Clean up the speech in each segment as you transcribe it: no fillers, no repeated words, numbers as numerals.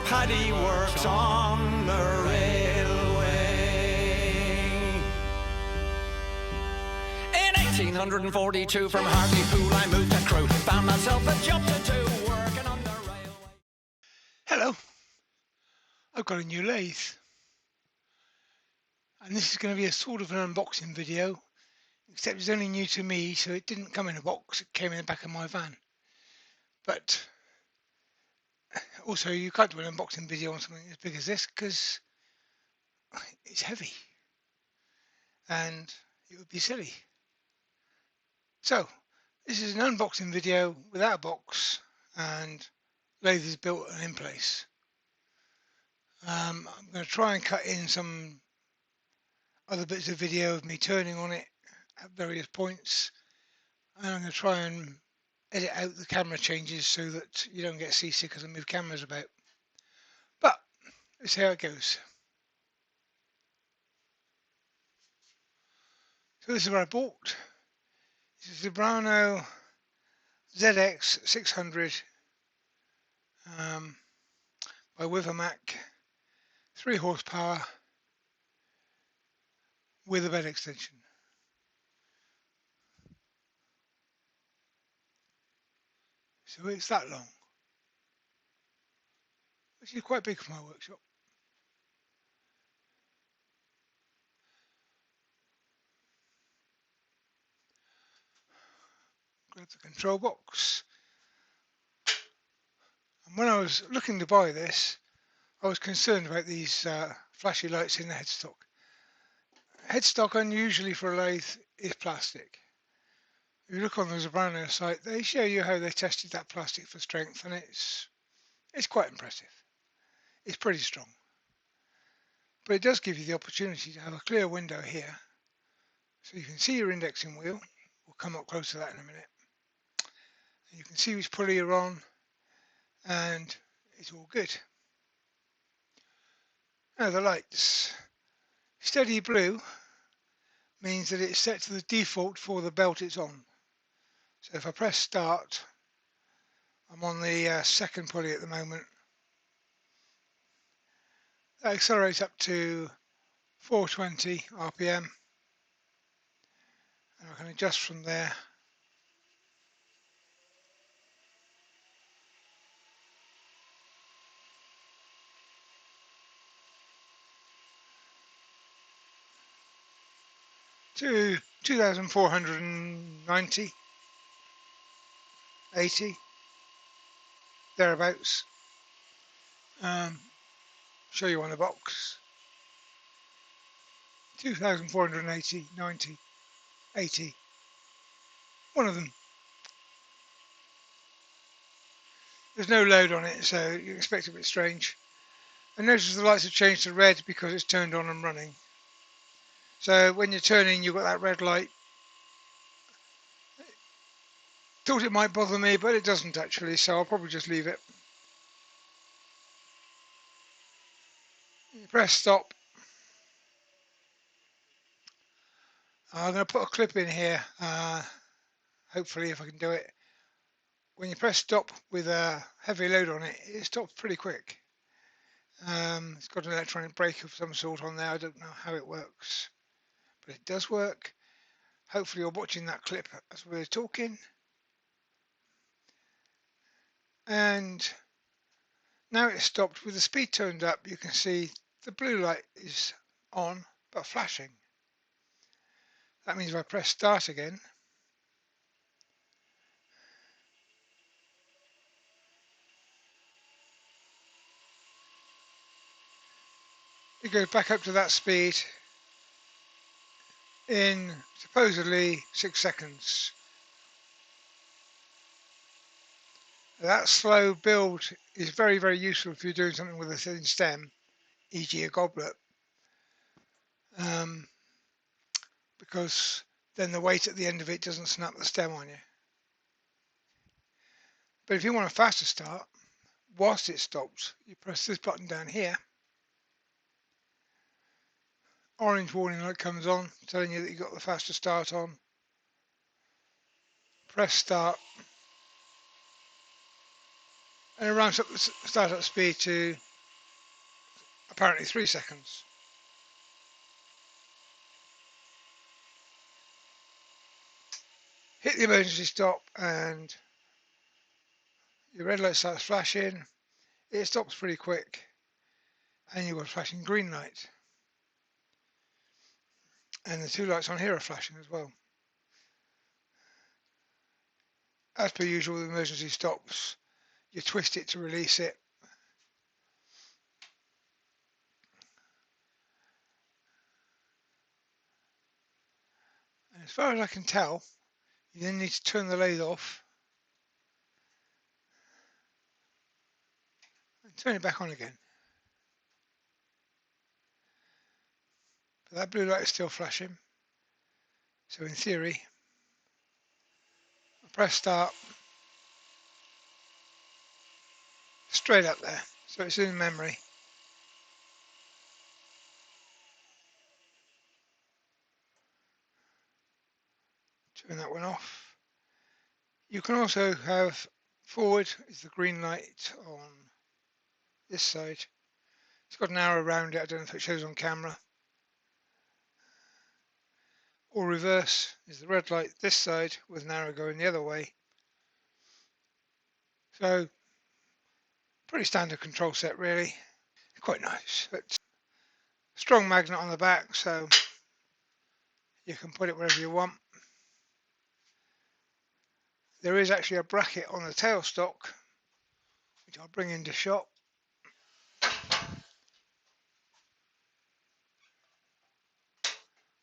paddy works on the railway. In 1842 from Hartlepool I moved to Crewe, found myself a job to do, working on the railway. Hello, I've got a new lathe, and this is going to be a sort of an unboxing video, except it's only new to me, so it didn't come in a box, it came in the back of my van. But also you can't do an unboxing video on something as big as this because it's heavy and it would be silly. So this is an unboxing video without a box, and lathe is built and in place. I'm going to try and cut in some other bits of video of me turning on it at various points, and I'm going to try and edit out the camera changes so that you don't get seasick as I move cameras about. But let's see how it goes. So this is what I bought. This is Zebrano ZX600 by Mac, 3 horsepower with a bed extension. So it's that long, which is quite big for my workshop. Grab the control box. And when I was looking to buy this, I was concerned about these flashy lights in the headstock. Headstock, unusually for a lathe, is plastic. If you look on the Zebrano site, they show you how they tested that plastic for strength, and it's quite impressive. It's pretty strong. But it does give you the opportunity to have a clear window here, so you can see your indexing wheel. We'll come up close to that in a minute. And you can see which pulley you're on, and it's all good. Now the lights. Steady blue means that it's set to the default for the belt it's on. So if I press start, I'm on the second pulley at the moment. That accelerates up to 420 RPM, and I can adjust from there. To 2490, 80, thereabouts. Show you on the box. 2480, 90, 80. One of them. There's no load on it, so you expect a bit strange. And notice the lights have changed to red because it's turned on and running. So when you're turning, you've got that red light. Thought it might bother me, but it doesn't actually, so I'll probably just leave it. You press stop. I'm going to put a clip in here, hopefully if I can do it. When you press stop with a heavy load on it, it stops pretty quick. It's got an electronic brake of some sort on there. I don't know how it works, but it does work. Hopefully you're watching that clip as we're talking. And now it's stopped with the speed turned up. You can see the blue light is on but flashing. That means if I press start again, it goes back up to that speed in supposedly 6 seconds. That slow build is very, very useful if you're doing something with a thin stem, e.g. a goblet, because then the weight at the end of it doesn't snap the stem on you. But if you want a faster start, whilst it stops, you press this button down here. Orange warning light comes on, telling you that you've got the faster start on. Press start, and it ramps up the startup speed to apparently 3 seconds. Hit the emergency stop and your red light starts flashing. It stops pretty quick and you've got a flashing green light. And the 2 lights on here are flashing as well. As per usual with emergency stops, you twist it to release it. And as far as I can tell, you then need to turn the lathe off and turn it back on again. But that blue light is still flashing. So in theory, I press start, straight up there. So it's in memory. Turn that one off. You can also have forward is the green light on this side. It's got an arrow around it. I don't know if it shows on camera. Or reverse is the red light this side with an arrow going the other way. So pretty standard control set really. Quite nice. But strong magnet on the back so you can put it wherever you want. There is actually a bracket on the tailstock which I'll bring into shot.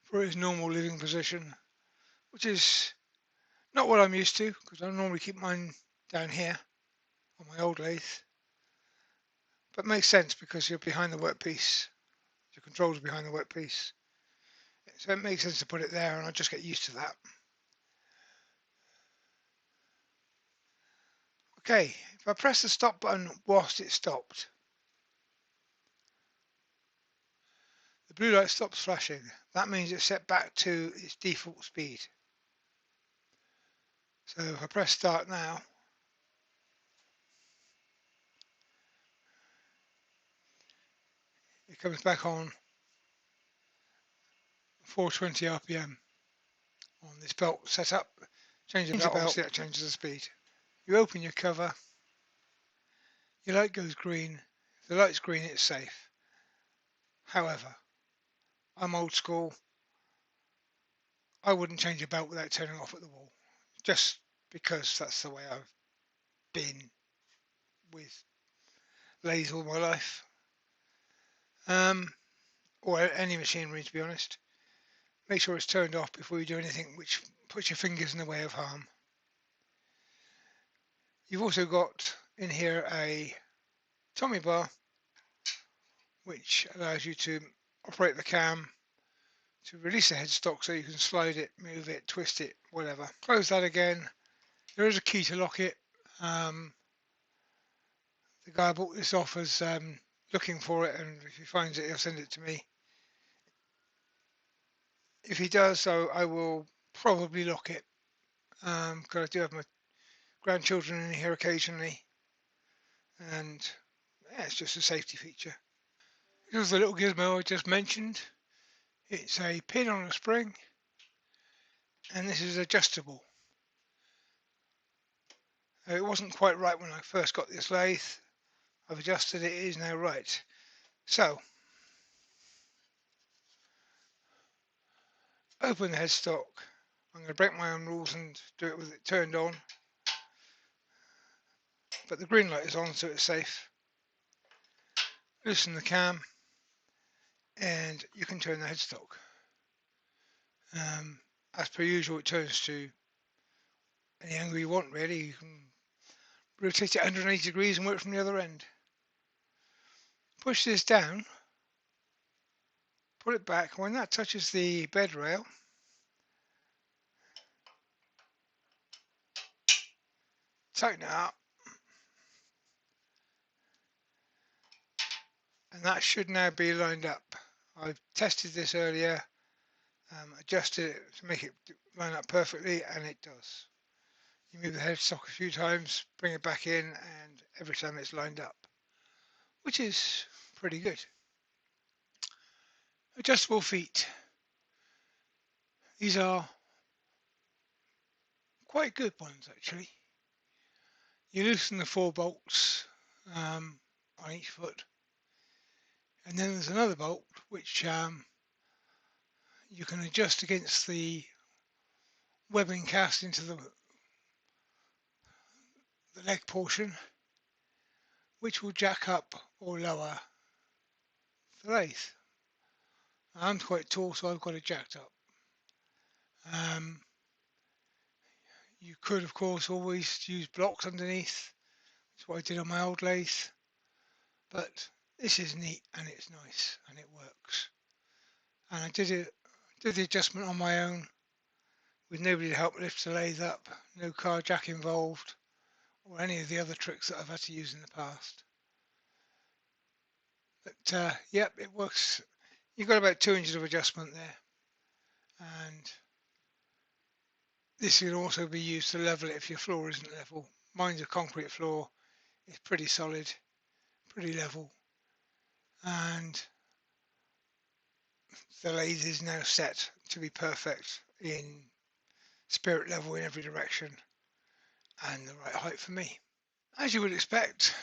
For its normal living position, which is not what I'm used to because I normally keep mine down here on my old lathe, but makes sense because you're behind the workpiece, your controls are behind the workpiece, so it makes sense to put it there and I just get used to that. Okay, if I press the stop button whilst it stopped, the blue light stops flashing. That means it's set back to its default speed. So if I press start now, it comes back on 420 RPM on this belt setup. Change the belt, obviously that changes the speed. You open your cover, your light goes green. If the light's green, it's safe. However, I'm old school. I wouldn't change a belt without turning off at the wall, just because that's the way I've been with lathes all my life, or any machinery to be honest. Make sure it's turned off before you do anything which puts your fingers in the way of harm. You've also got in here a Tommy bar which allows you to operate the cam to release the headstock so you can slide it, move it, twist it, whatever. Close that again. There is a key to lock it. The guy I bought this off is looking for it, and if he finds it, he'll send it to me. If he does, so I will probably lock it because I do have my grandchildren in here occasionally, and yeah, it's just a safety feature. Here's the little gizmo I just mentioned. It's a pin on a spring, and this is adjustable. It wasn't quite right when I first got this lathe. I've adjusted it, it is now right. So, open the headstock. I'm going to break my own rules and do it with it turned on. But the green light is on, so it's safe. Loosen the cam, and you can turn the headstock. As per usual, it turns to any angle you want, really. You can rotate it 180 degrees and work from the other end. Push this down, put it back. When that touches the bed rail, tighten it up, and that should now be lined up. I've tested this earlier, adjusted it to make it line up perfectly, and it does. You move the headstock a few times, bring it back in, and every time it's lined up, which is pretty good. Adjustable feet. These are quite good ones actually. You loosen the 4 bolts on each foot, and then there's another bolt which you can adjust against the webbing cast into the leg portion, which will jack up or lower the lathe. I'm quite tall, so I've got it jacked up. You could, of course, always use blocks underneath. That's what I did on my old lathe. But this is neat and it's nice and it works. And I did the adjustment on my own with nobody to help lift the lathe up, no car jack involved, or any of the other tricks that I've had to use in the past. But yep, it works. You've got about 2 inches of adjustment there, and this can also be used to level it if your floor isn't level. Mine's a concrete floor, it's pretty solid, pretty level, and the lathe is now set to be perfect in spirit level in every direction and the right height for me. As you would expect,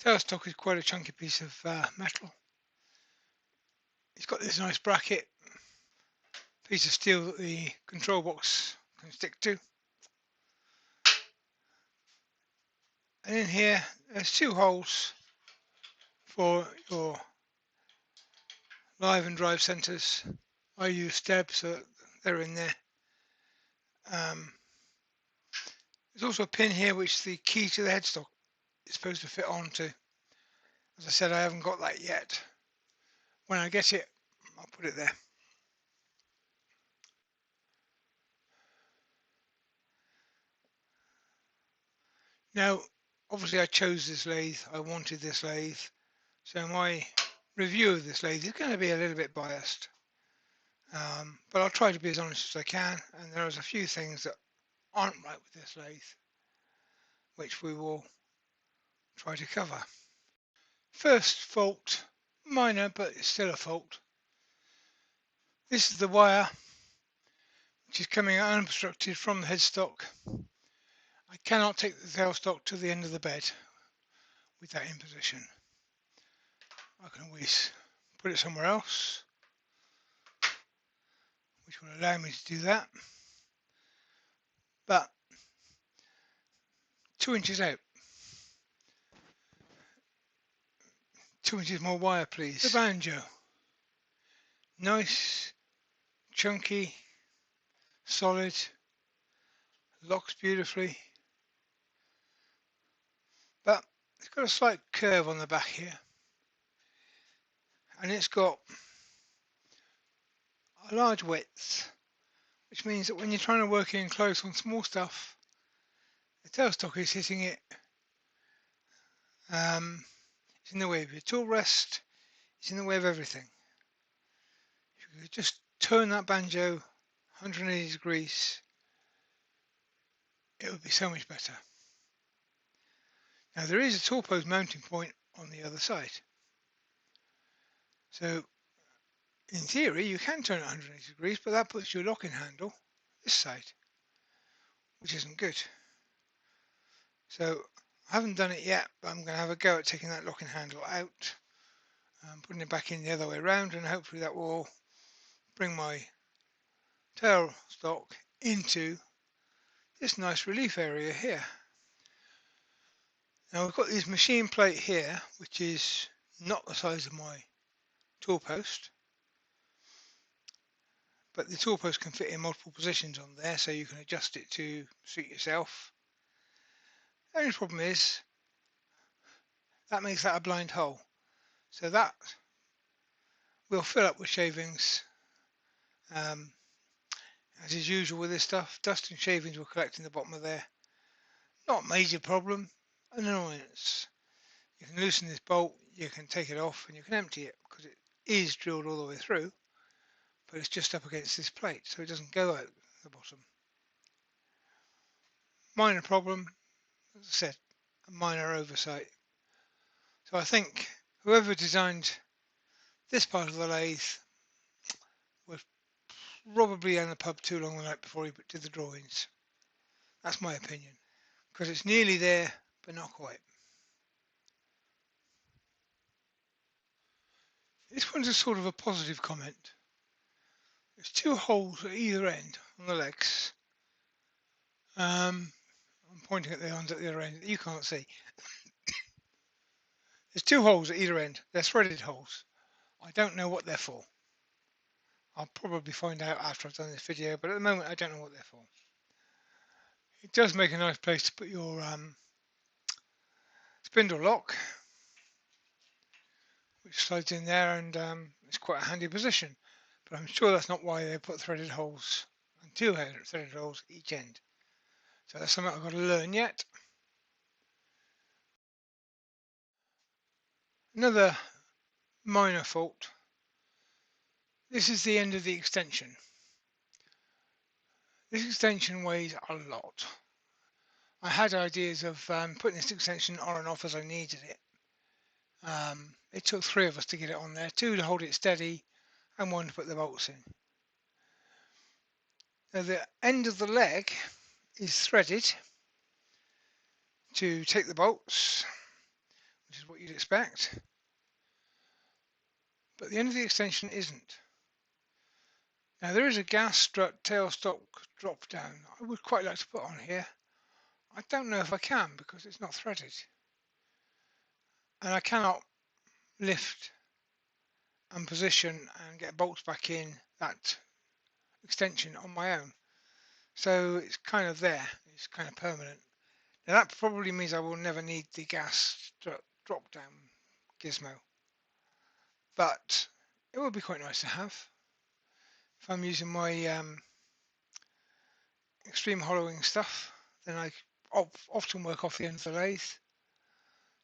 tailstock is quite a chunky piece of metal. It's got this nice bracket, piece of steel that the control box can stick to. And in here, there's 2 holes for your live and drive centers. I use stebs, so they're in there. There's also a pin here which the key to the headstock is supposed to fit onto. As I said, I haven't got that yet. When I get it, I'll put it there. Now, obviously I chose this lathe, I wanted this lathe, so my review of this lathe is going to be a little bit biased. But I'll try to be as honest as I can, and there's a few things that aren't right with this lathe, which we will try to cover. First fault, minor, but it's still a fault. This is the wire which is coming out unobstructed from the headstock. I cannot take the tailstock to the end of the bed with that in position. I can always put it somewhere else, which will allow me to do that. But 2 inches out. 2 inches more wire, please. The banjo. Nice, chunky, solid, locks beautifully. But it's got a slight curve on the back here. And it's got a large width, which means that when you're trying to work in close on small stuff, the tailstock is hitting it. It's in the way of your tool rest, it's in the way of everything. If you could just turn that banjo 180 degrees, it would be so much better. Now there is a tool post mounting point on the other side. So in theory you can turn it 180 degrees, but that puts your locking handle this side, which isn't good. So I haven't done it yet, but I'm going to have a go at taking that locking handle out and putting it back in the other way around, and hopefully that will bring my tailstock into this nice relief area here. Now we've got this machine plate here, which is not the size of my tool post, but the tool post can fit in multiple positions on there, so you can adjust it to suit yourself. The only problem is that makes that a blind hole, so that will fill up with shavings. As is usual with this stuff, dust and shavings will collect in the bottom of there. Not a major problem, an annoyance. You can loosen this bolt, you can take it off, and you can empty it because it is drilled all the way through, but it's just up against this plate, so it doesn't go out the bottom. Minor problem, as I said, a minor oversight. So I think whoever designed This part of the lathe was probably in the pub too long the night before he did the drawings. That's my opinion, because it's nearly there, but not quite. This one's a sort of a positive comment. There's two holes at either end on the legs. I'm pointing at the ones at the other end that you can't see. There's two holes at either end. They're threaded holes. I don't know what they're for. I'll probably find out after I've done this video, but at the moment I don't know what they're for. It does make a nice place to put your spindle lock, which slides in there, and it's quite a handy position. But I'm sure that's not why they put threaded holes and two threaded holes at each end. So that's something I've got to learn yet. Another minor fault. This is the end of the extension. This extension weighs a lot. I had ideas of putting this extension on and off as I needed it. It took 3 of us to get it on there, 2 to hold it steady and 1 to put the bolts in. Now the end of the leg is threaded to take the bolts, which is what you'd expect, but the end of the extension isn't. Now there is a gas strut tailstock drop down I would quite like to put on here. I don't know if I can because it's not threaded, and I cannot lift and position and get bolts back in that extension on my own. So it's kind of there, it's kind of permanent. Now that probably means I will never need the gas drop down gizmo, but it would be quite nice to have if I'm using my extreme hollowing stuff. Then I often work off the end of the lathe,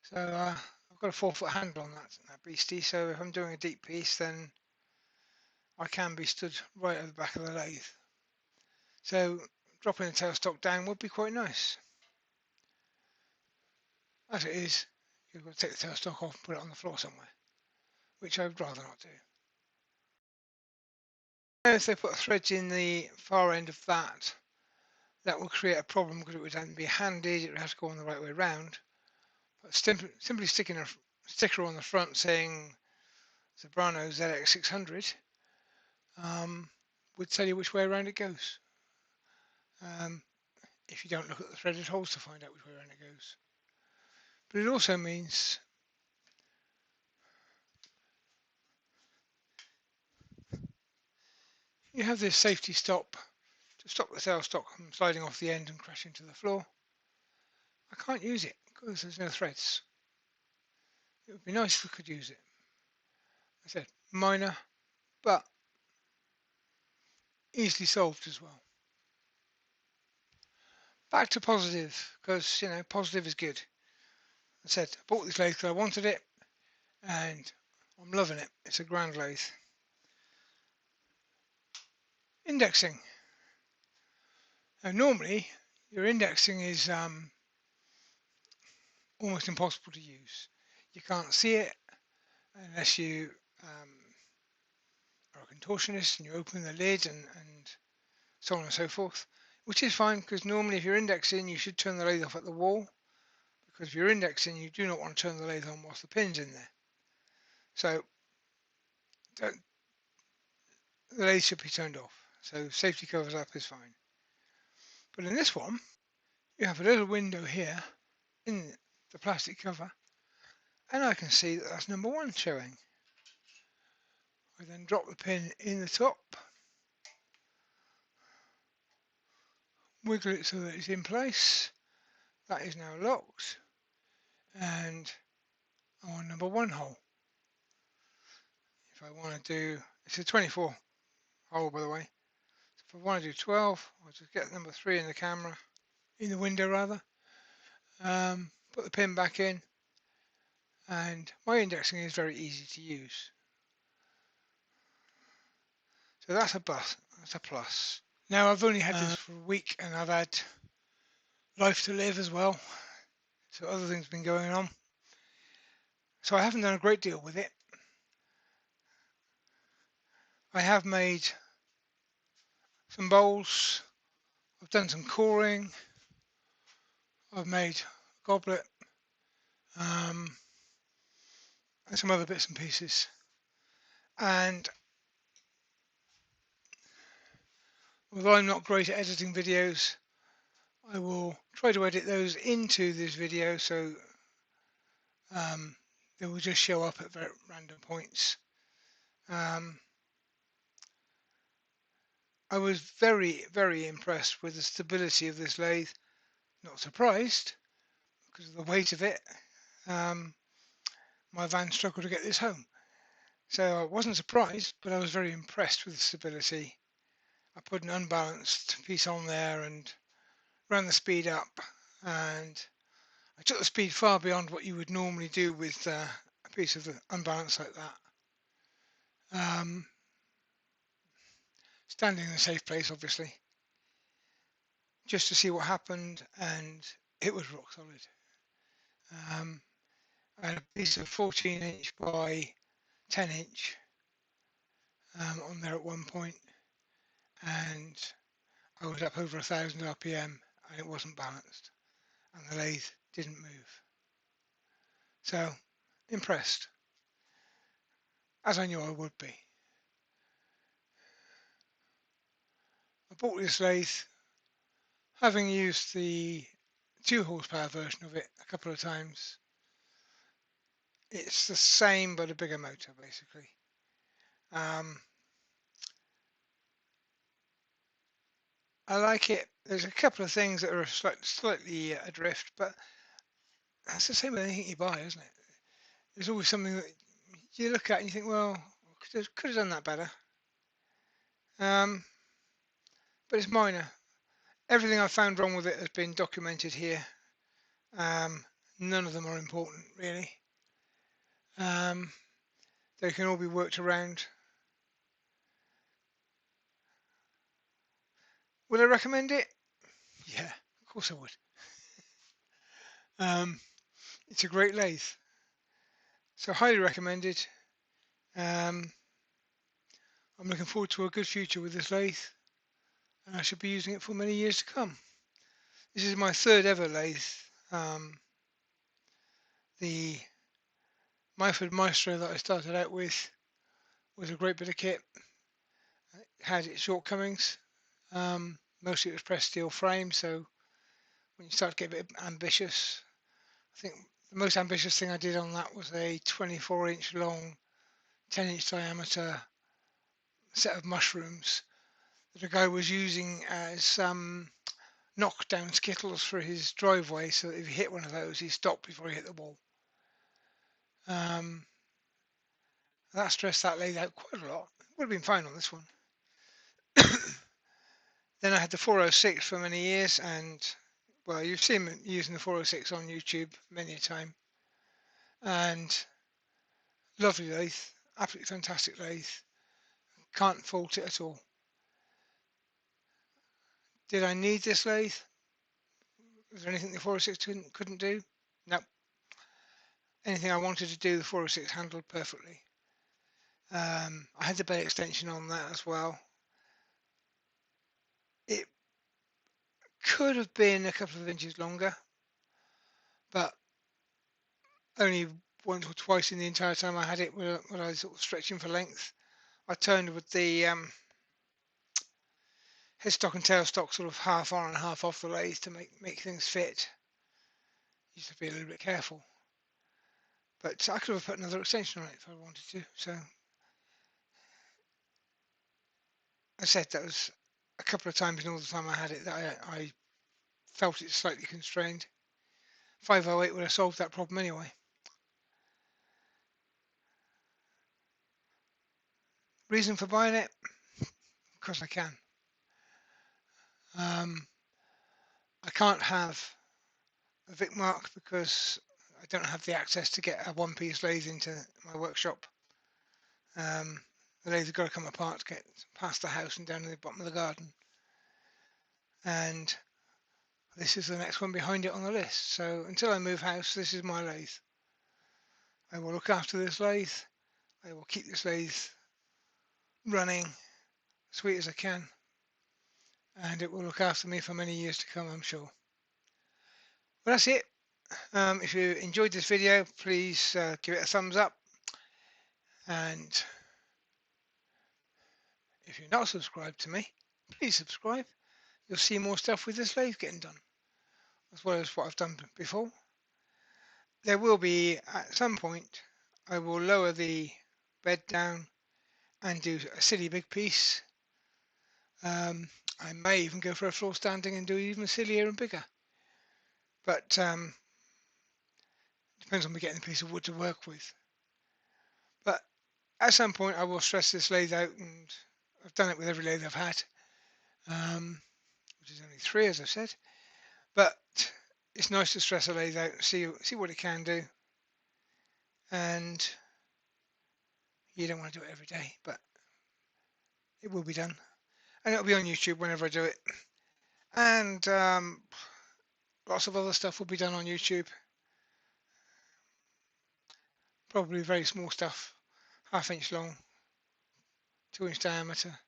so I've got a 4-foot handle on that beastie, so if I'm doing a deep piece then I can be stood right at the back of the lathe. So dropping the tailstock down would be quite nice. As it is, you've got to take the tailstock off and put it on the floor somewhere, which I would rather not do. And if they put threads in the far end of that, that will create a problem because it would then be handed, it would have to go on the right way round. But simply sticking a sticker on the front saying Zebrano ZX600 would tell you which way around it goes. If you don't look at the threaded holes to find out which way around it goes. But it also means you have this safety stop to stop the tailstock from sliding off the end and crashing to the floor. I can't use it because there's no threads. It would be nice if we could use it. I said minor, but easily solved as well. Back to positive, because you know positive is good. I said I bought this lathe because I wanted it, and I'm loving it. It's a grand lathe. Indexing. Now normally your indexing is almost impossible to use. You can't see it unless you are a contortionist and you open the lid and so on and so forth, which is fine because normally if you're indexing you should turn the lathe off at the wall, because if you're indexing you do not want to turn the lathe on whilst the pin's in there. So the lathe should be turned off, so safety covers up is fine. But in this one you have a little window here in the plastic cover, and I can see that that's number 1 showing. I then drop the pin in the top, wiggle it so that it's in place. That is now locked, and I'm on number 1 hole. If I want to do, it's a 24 hole by the way. So if I want to do 12, I'll just get number 3 in the camera, in the window rather. Put the pin back in, and my indexing is very easy to use. So that's a plus. That's a plus. Now I've only had this for a week, and I've had life to live as well. So other things have been going on. So I haven't done a great deal with it. I have made some bowls, I've done some coring, I've made a goblet, and some other bits and pieces. And although I'm not great at editing videos, I will try to edit those into this video so they will just show up at very random points. I was very, very impressed with the stability of this lathe. Not surprised because of the weight of it. My van struggled to get this home. So I wasn't surprised, but I was very impressed with the stability. I put an unbalanced piece on there and ran the speed up, and I took the speed far beyond what you would normally do with a piece of unbalanced like that. Standing in a safe place, obviously, just to see what happened, and it was rock solid. I had a piece of 14-inch by 10-inch on there at one point, and I was up over 1,000 RPM, and it wasn't balanced, and the lathe didn't move. So, impressed, as I knew I would be. I bought this lathe having used the 2 horsepower version of it a couple of times. It's the same but a bigger motor, basically. I like it. There's a couple of things that are slightly adrift, but that's the same with anything you buy, isn't it? There's always something that you look at and you think, well, could have done that better. But it's minor. Everything I've found wrong with it has been documented here. None of them are important, really. They can all be worked around. Would I recommend it? Yeah, of course I would. It's a great lathe. So highly recommended. I'm looking forward to a good future with this lathe, and I should be using it for many years to come. This is my 3rd ever lathe. The Myford Maestro that I started out with was a great bit of kit. It had its shortcomings. Mostly it was pressed steel frame, so when you start to get a bit ambitious, I think the most ambitious thing I did on that was a 24-inch long, 10-inch diameter set of mushrooms that a guy was using as knockdown skittles for his driveway, so that if he hit one of those, he stopped before he hit the wall. That stressed that lathe out quite a lot. It would have been fine on this one. Then I had the 406 for many years, and well, you've seen me using the 406 on YouTube many a time. And lovely lathe, absolutely fantastic lathe. Can't fault it at all. Did I need this lathe? Was there anything the 406 couldn't do? No. Anything I wanted to do, the 406 handled perfectly. I had the bay extension on that as well. It could have been a couple of inches longer, but only once or twice in the entire time I had it when I was sort of stretching for length. I turned with the headstock and tailstock sort of half on and half off the lathe to make things fit. You have to be a little bit careful. But I could have put another extension on it if I wanted to. So I said that was a couple of times in all the time I had it that I felt it slightly constrained. 508 would have solved that problem anyway. Reason for buying it? Because I can. I can't have a Vic Mark because I don't have the access to get a one-piece lathe into my workshop. The lathe has got to come apart to get past the house and down to the bottom of the garden. And this is the next one behind it on the list. So until I move house, this is my lathe. I will look after this lathe. I will keep this lathe running sweet as I can, and it will look after me for many years to come, I'm sure. But that's it. If you enjoyed this video, please give it a thumbs up, and if you're not subscribed to me, please subscribe. You'll see more stuff with this lathe getting done, as well as what I've done before. There will be, at some point, I will lower the bed down and do a silly big piece. I may even go for a floor standing and do even sillier and bigger. But depends on me getting a piece of wood to work with. But at some point I will stress this lathe out, and I've done it with every lathe I've had, which is only 3 as I've said. But it's nice to stress a lathe out and see what it can do. And you don't want to do it every day, but it will be done. And it'll be on YouTube whenever I do it. And lots of other stuff will be done on YouTube. Probably very small stuff, 1/2 inch long, 2 inch diameter.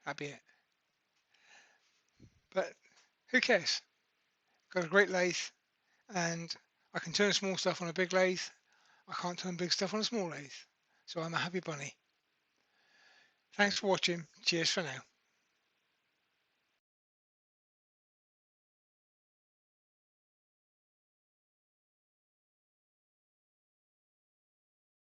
That'd be it. But who cares? Got a great lathe, and I can turn small stuff on a big lathe. I can't turn big stuff on a small lathe. So I'm a happy bunny. Thanks for watching. Cheers for now.